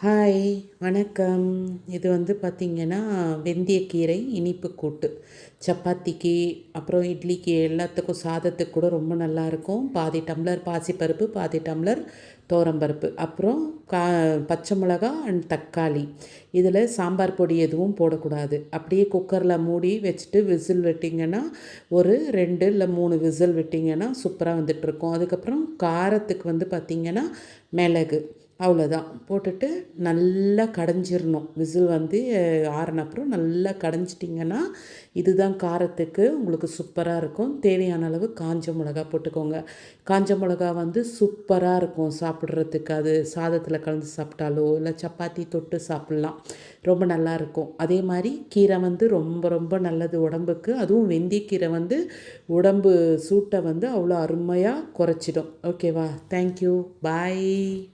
Hi, வணக்கம். இது பார்த்திங்கன்னா, வெந்தயக்கீரை இனிப்பு கூட்டு. சப்பாத்திக்கு, அப்புறம் இட்லிக்கு எல்லாத்துக்கும் சாதத்துக்கு கூட ரொம்ப நல்லாயிருக்கும். பாதி டம்ளர் பாசிப்பருப்பு, பாதி டம்ளர் துவரம்பருப்பு, அப்புறம் பச்சை மிளகா அண்ட் தக்காளி. இதில் சாம்பார் பொடி எதுவும் போடக்கூடாது. அப்படியே குக்கரில் மூடி வச்சுட்டு விசில் விட்டிங்கன்னா, ஒரு 2 இல்லை 3 விசில் விட்டிங்கன்னா சூப்பராக வந்துட்டுருக்கும். அதுக்கப்புறம் காரத்துக்கு பார்த்திங்கன்னா, மிளகு அவ்வளோதான் போட்டுட்டு நல்லா கடைஞ்சிரணும். விசில் ஆறின அப்புறம் நல்லா கடைஞ்சிட்டிங்கன்னா, இதுதான் காரத்துக்கு உங்களுக்கு சூப்பராக இருக்கும். தேவையான அளவு காஞ்ச மிளகா போட்டுக்கோங்க. காஞ்ச மிளகா சூப்பராக இருக்கும் சாப்பிட்றதுக்கு. அது சாதத்தில் கலந்து சாப்பிட்டாலோ இல்லை சப்பாத்தி தொட்டு சாப்பிட்லாம். ரொம்ப நல்லாயிருக்கும். அதே மாதிரி கீரை ரொம்ப ரொம்ப நல்லது உடம்புக்கு. அதுவும் வெந்தயக்கீரை உடம்பு சூட்டை அவ்வளோ அருமையாக குறைச்சிடும். ஓகேவா? தேங்க்யூ. பாய்.